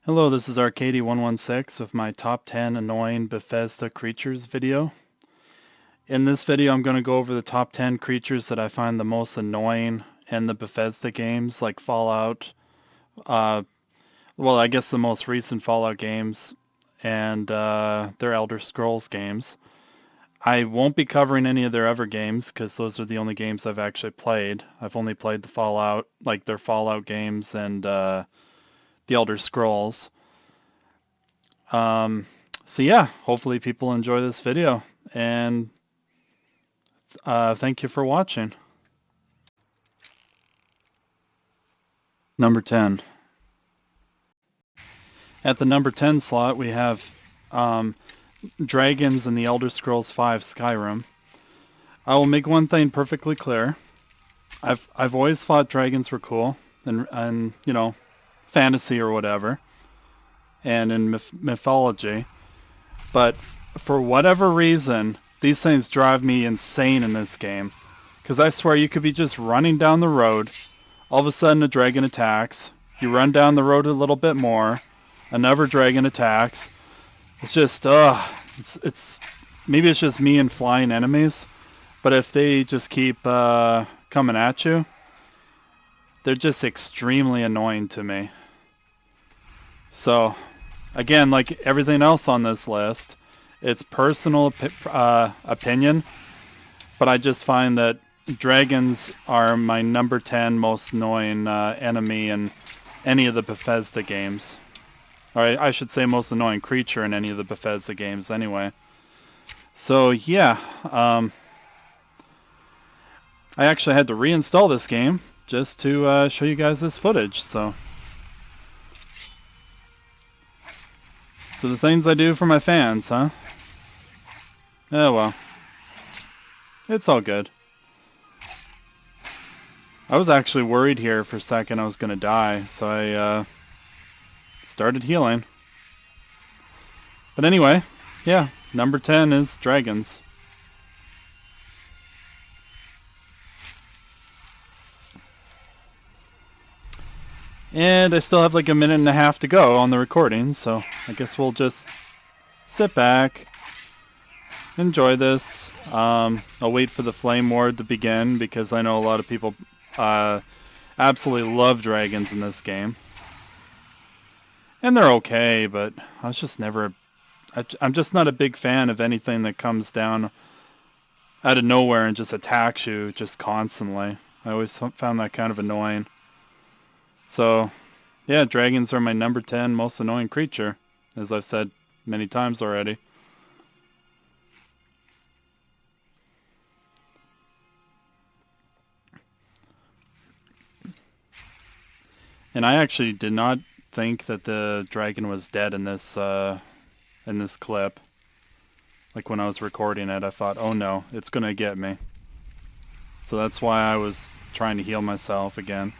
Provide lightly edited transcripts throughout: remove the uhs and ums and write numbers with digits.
Hello, this is Arcady116 with my top 10 annoying Bethesda creatures video. In this video I'm going to go over the top 10 creatures that I find the most annoying in the Bethesda games like Fallout, I guess the most recent Fallout games and their Elder Scrolls games. I won't be covering any of their other games because those are the only games I've actually played. I've only played the Fallout, like their Fallout games and the Elder Scrolls. So yeah, hopefully people enjoy this video, and thank you for watching. Number 10. At the number 10 slot, we have dragons in the Elder Scrolls V Skyrim. I will make one thing perfectly clear. I've always thought dragons were cool, and you know, fantasy or whatever, and in mythology. But for whatever reason, these things drive me insane in this game. Because I swear you could be just running down the road, all of a sudden a dragon attacks, you run down the road a little bit more, another dragon attacks. It's just, maybe it's just me and flying enemies, but if they just keep coming at you, they're just extremely annoying to me. So, again, like everything else on this list, it's personal opinion, but I just find that dragons are my number 10 most annoying enemy in any of the Bethesda games. Or I should say most annoying creature in any of the Bethesda games anyway. So yeah, I actually had to reinstall this game just to show you guys this footage. So the things I do for my fans, huh? Oh well. It's all good. I was actually worried here for a second I was going to die, so I started healing. But anyway, yeah, number 10 is dragons. And I still have like a minute and a half to go on the recording, so I guess we'll just sit back, enjoy this. I'll wait for the flame ward to begin because I know a lot of people absolutely love dragons in this game. And they're okay, but I was just never... I'm just not a big fan of anything that comes down out of nowhere and just attacks you just constantly. I always found that kind of annoying. So, yeah, dragons are my number 10 most annoying creature, as I've said many times already. And I actually did not think that the dragon was dead in this clip. Like when I was recording it, I thought, oh no, it's gonna get me. So that's why I was trying to heal myself again.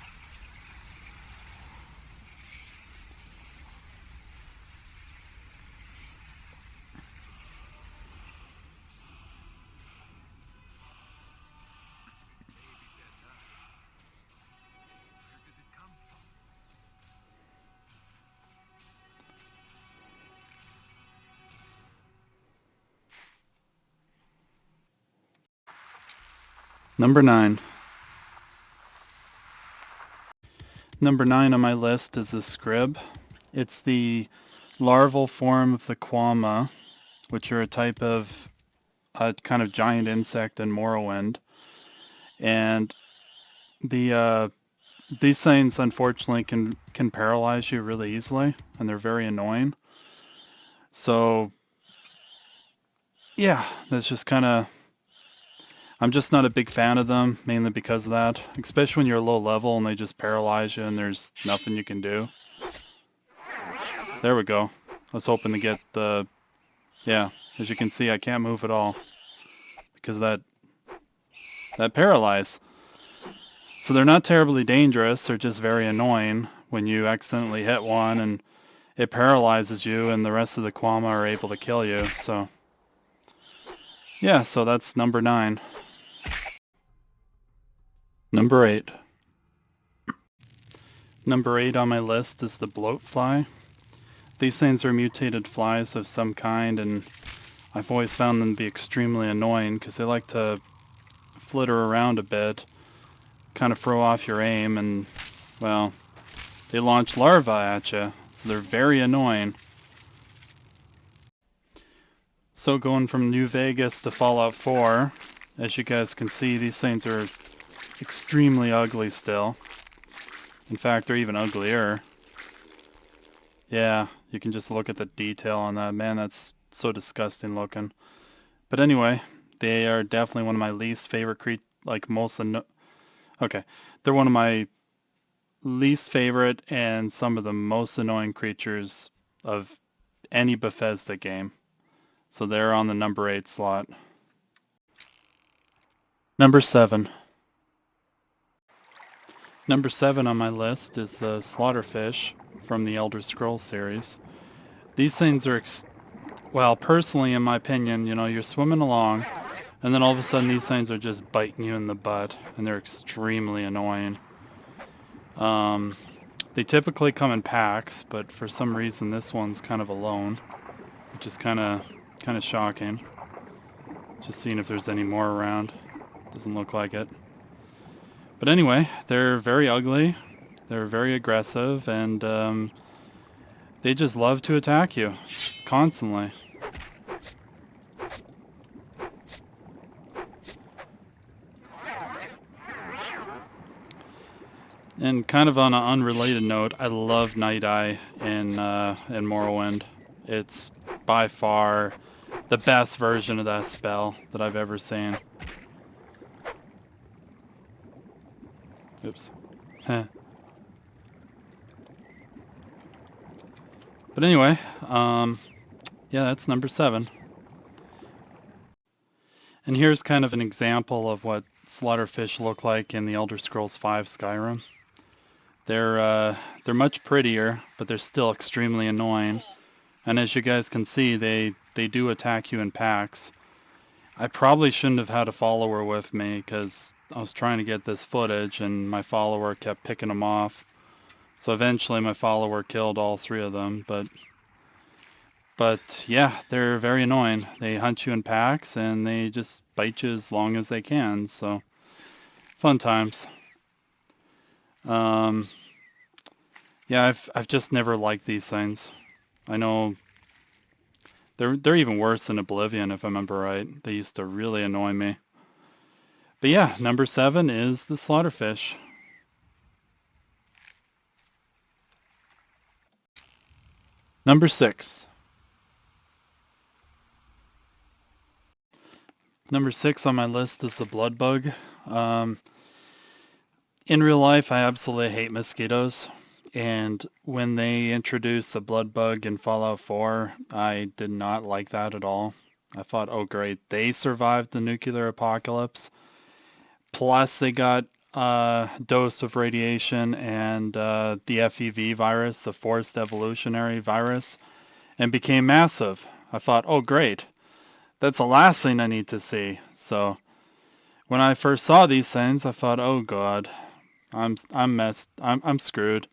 Number 9. Number 9 on my list is the Scrib. It's the larval form of the Quama, which are a type of a kind of giant insect in Morrowind. And these things unfortunately can paralyze you really easily, and they're very annoying. So yeah, that's just kind of... I'm just not a big fan of them, mainly because of that. Especially when you're low level and they just paralyze you and there's nothing you can do. There we go. I was hoping to get the... Yeah, as you can see, I can't move at all because of that paralyze. So they're not terribly dangerous, they're just very annoying when you accidentally hit one and it paralyzes you and the rest of the Quama are able to kill you. So yeah, so that's number 9. Number 8. Number 8 on my list is the bloatfly. these things are mutated flies of some kind, and I've always found them to be extremely annoying because they like to flitter around a bit, kind of throw off your aim, and, well, they launch larvae at you, so they're very annoying. So going from New Vegas to Fallout 4, as you guys can see, these things are extremely ugly still. In fact, they're even uglier. Yeah, you can just look at the detail on that. Man, that's so disgusting looking. But anyway, they are definitely one of my least favorite okay, they're one of my least favorite and some of the most annoying creatures of any Bethesda game. So they're on the number 8 slot. Number 7. Number 7 on my list is the Slaughterfish from the Elder Scrolls series. These things are, well, personally, in my opinion, you know, you're swimming along, and then all of a sudden these things are just biting you in the butt, and they're extremely annoying. They typically come in packs, but for some reason this one's kind of alone, which is kind of shocking. Just seeing if there's any more around. Doesn't look like it. But anyway, they're very ugly, they're very aggressive, and they just love to attack you constantly. And kind of on an unrelated note, I love Night Eye in Morrowind. It's by far the best version of that spell that I've ever seen. Oops. But anyway, yeah, that's number 7. And here's kind of an example of what slaughterfish look like in the Elder Scrolls V Skyrim. They're much prettier, but they're still extremely annoying. And as you guys can see, they do attack you in packs. I probably shouldn't have had a follower with me because I was trying to get this footage and my follower kept picking them off. So eventually my follower killed all 3 of them, but yeah, they're very annoying. They hunt you in packs and they just bite you as long as they can, so fun times. Yeah, I've just never liked these things. I know they're even worse than Oblivion, if I remember right. They used to really annoy me. But yeah, number 7 is the Slaughterfish. Number 6. Number 6 on my list is the Bloodbug. In real life, I absolutely hate mosquitoes. And when they introduced the Bloodbug in Fallout 4, I did not like that at all. I thought, oh great, they survived the nuclear apocalypse. Plus they got dosed with radiation and the FEV virus, the forced evolutionary virus, and became massive. I thought, oh great, that's the last thing I need to see. So when I first saw these things, I thought, oh god, I'm screwed.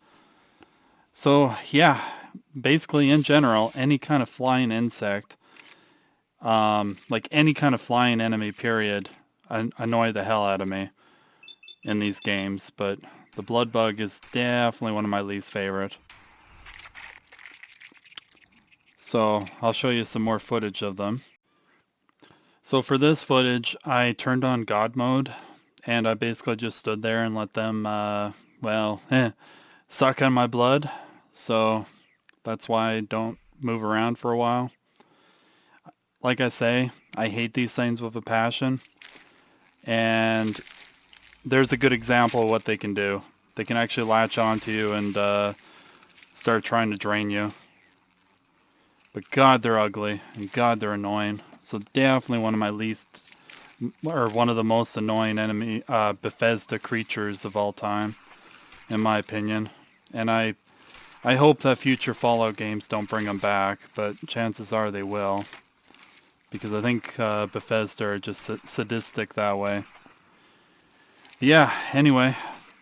So yeah, basically in general, any kind of flying insect, like any kind of flying enemy period, annoy the hell out of me in these games, but the Bloodbug is definitely one of my least favorite. So I'll show you some more footage of them. So for this footage, I turned on God mode, and I basically just stood there and let them, suck on my blood. So that's why I don't move around for a while. Like I say, I hate these things with a passion, and there's a good example of what they can do. They can actually latch onto you and start trying to drain you. But god, they're ugly, and god, they're annoying. So definitely one of my least, or one of the most annoying enemy Bethesda creatures of all time, in my opinion. And I hope that future Fallout games don't bring them back, but chances are they will. Because I think Bethesda are just sadistic that way. Yeah, anyway,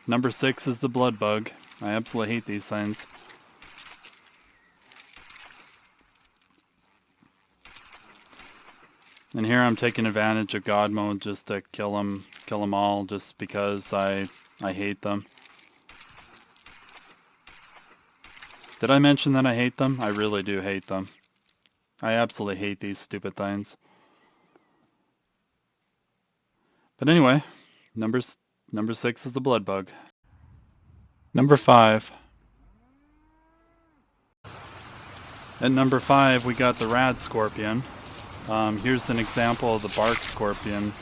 number 6 is the Bloodbug. I absolutely hate these things. And here I'm taking advantage of God mode just to kill them all, just because I hate them. Did I mention that I hate them? I really do hate them. I absolutely hate these stupid things. But anyway, number 6 is the blood bug. Number 5. At number 5, we got the rad scorpion. Here's an example of the bark scorpion.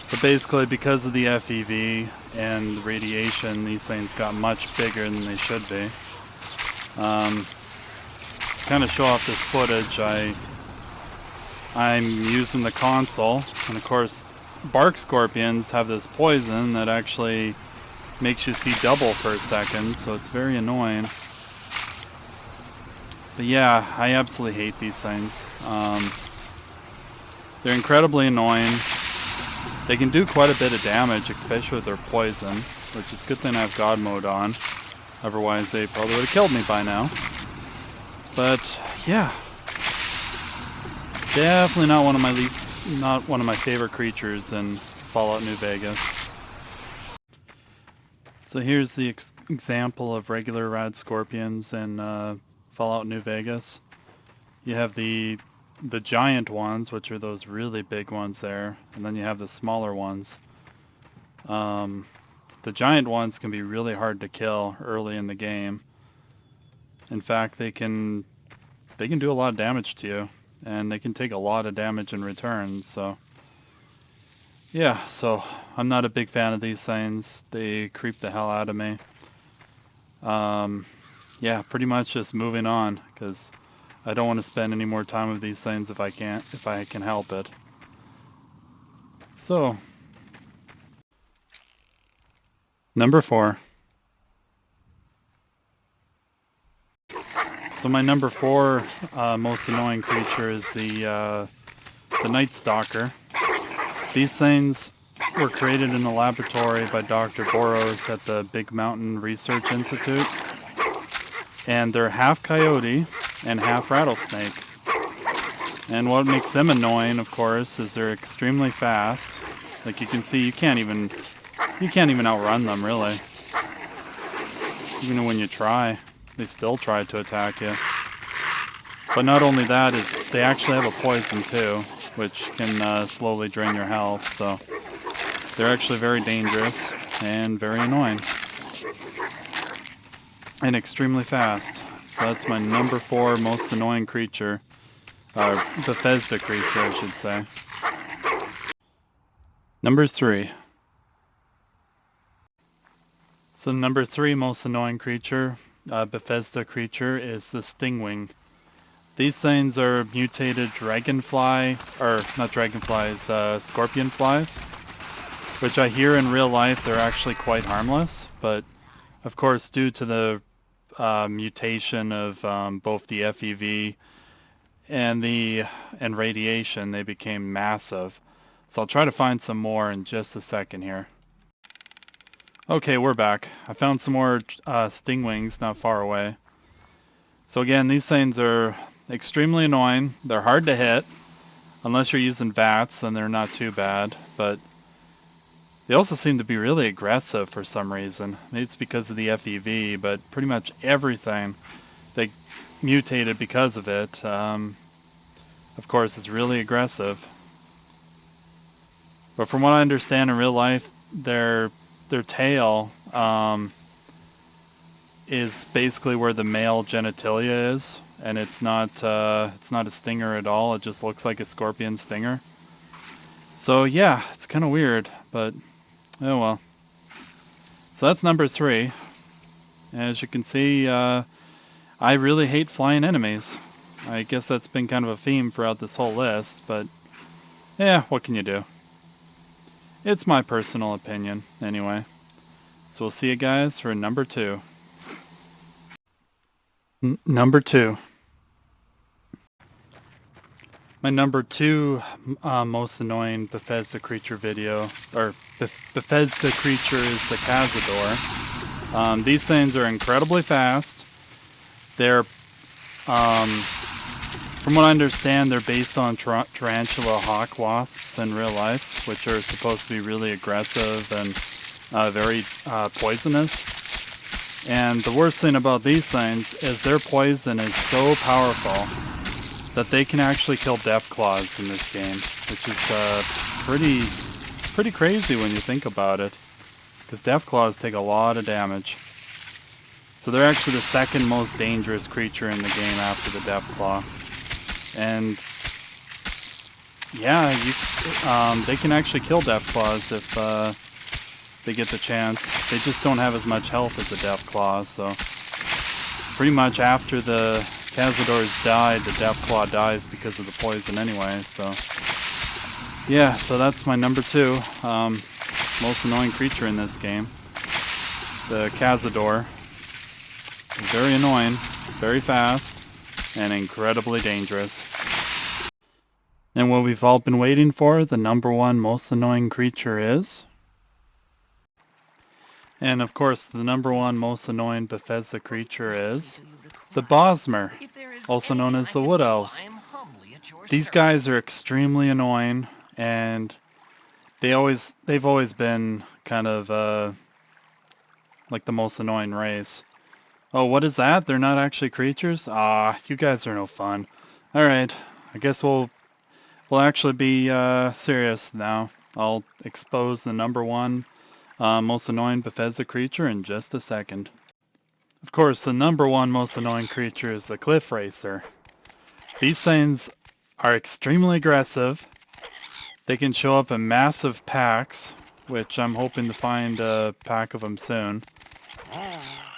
But basically, because of the FEV and the radiation, these things got much bigger than they should be. Kind of show off this footage, I'm using the console, and of course, bark scorpions have this poison that actually makes you see double for a second, so it's very annoying. But yeah, I absolutely hate these things. They're incredibly annoying. They can do quite a bit of damage, especially with their poison, which is a good thing I have God mode on. Otherwise, they probably would have killed me by now. But yeah, definitely not one of my favorite creatures in Fallout New Vegas. So here's the example of regular rad scorpions in Fallout New Vegas. You have the giant ones, which are those really big ones there, and then you have the smaller ones. The giant ones can be really hard to kill early in the game. In fact, they can do a lot of damage to you, and they can take a lot of damage in return, so yeah, so I'm not a big fan of these things. They creep the hell out of me. Yeah, pretty much just moving on, because I don't want to spend any more time with these things if I can help it. So, number 4. So my number 4 most annoying creature is the Night Stalker. These things were created in a laboratory by Dr. Boros at the Big Mountain Research Institute. And they're half coyote and half rattlesnake. And what makes them annoying, of course, is they're extremely fast. Like you can see, you can't even outrun them, really. Even when you try, they still try to attack you. But not only that, is they actually have a poison too, which can slowly drain your health, so they're actually very dangerous and very annoying. And extremely fast. So that's my number 4 most annoying creature. Bethesda creature, I should say. Number 3. So number 3 most annoying creature, Bethesda creature, is the stingwing. These things are mutated dragonfly, or not dragonflies, scorpion flies, which I hear in real life they're actually quite harmless, but of course due to the mutation of both the FEV and radiation, they became massive. So I'll try to find some more in just a second here. Okay, we're back. I found some more stingwings not far away. So again, these things are extremely annoying. They're hard to hit. Unless you're using bats, then they're not too bad. But they also seem to be really aggressive for some reason. Maybe it's because of the FEV, but pretty much everything they mutated because of it, of course, is really aggressive. But from what I understand in real life, their tail is basically where the male genitalia is, and it's not a stinger at all. It just looks like a scorpion stinger. So yeah, it's kind of weird, but oh well. So that's number 3. As you can see, I really hate flying enemies. I guess that's been kind of a theme throughout this whole list, but yeah, what can you do? It's my personal opinion, anyway. So we'll see you guys for number 2. Number 2. My number 2 most annoying Bethesda creature video, or Bethesda creature, is the Cazador. These things are incredibly fast. They're From what I understand, they're based on tarantula hawk wasps in real life, which are supposed to be really aggressive and very poisonous. And the worst thing about these things is their poison is so powerful that they can actually kill Deathclaws in this game, which is pretty crazy when you think about it, because Deathclaws take a lot of damage. So they're actually the second most dangerous creature in the game after the Deathclaw. And yeah, they can actually kill Deathclaws if they get the chance. They just don't have as much health as the Deathclaw, so pretty much after the Cazadors died, the Deathclaw dies because of the poison anyway, so yeah, so that's my number 2 most annoying creature in this game. The Cazador. Very annoying, very fast, and incredibly dangerous. And what we've all been waiting for, the number 1 most annoying creature is... And of course, the number 1 most annoying Bethesda creature is the Bosmer, also known as the Wood Elves. These guys are extremely annoying, and they've always been kind of like the most annoying race. Oh, what is that? They're not actually creatures? Ah, you guys are no fun. Alright, I guess we'll actually be serious now. I'll expose the number 1 most annoying Bethesda creature in just a second. Of course, the number 1 most annoying creature is the Cliff Racer. These things are extremely aggressive. They can show up in massive packs, which I'm hoping to find a pack of them soon.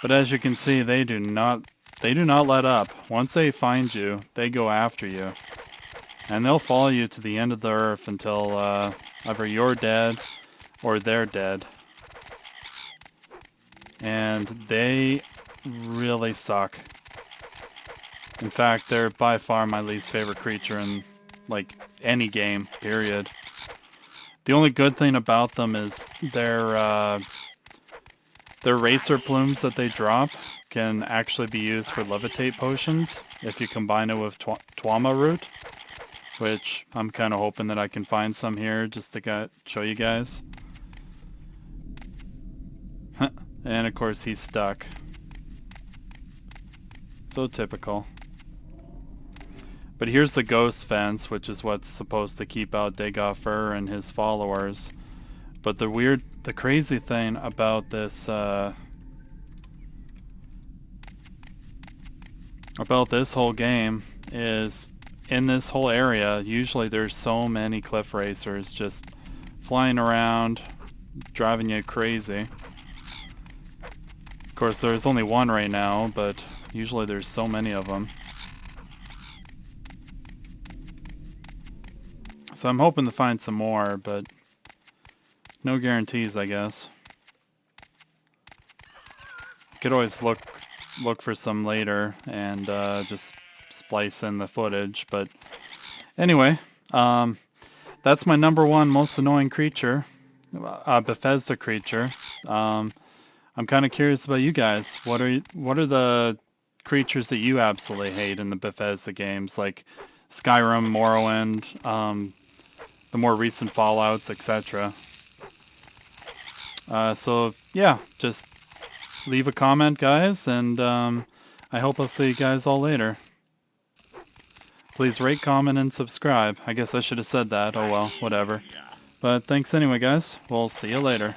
But as you can see, they do not let up. Once they find you, they go after you. And they'll follow you to the end of the earth until either you're dead or they're dead. And they really suck. In fact, they're by far my least favorite creature in, like, any game, period. The only good thing about them is their racer plumes that they drop can actually be used for levitate potions if you combine it with Twama root, which I'm kind of hoping that I can find some here just to show you guys. And of course he's stuck. So typical. But here's the ghost fence, which is what's supposed to keep out Dagoffer and his followers. But the crazy thing about this whole game is in this whole area, usually there's so many cliff racers just flying around, driving you crazy. Of course, there's only one right now, but usually there's so many of them. So I'm hoping to find some more, but no guarantees, I guess. Could always look for some later and just splice in the footage, but anyway, that's my number 1 most annoying creature, Bethesda creature. I'm kind of curious about you guys. What are the creatures that you absolutely hate in the Bethesda games, like Skyrim, Morrowind, the more recent Fallouts, etc. So yeah, just leave a comment, guys, and I hope I'll see you guys all later. Please rate, comment, and subscribe. I guess I should have said that. Oh well, whatever. But thanks anyway, guys. We'll see you later.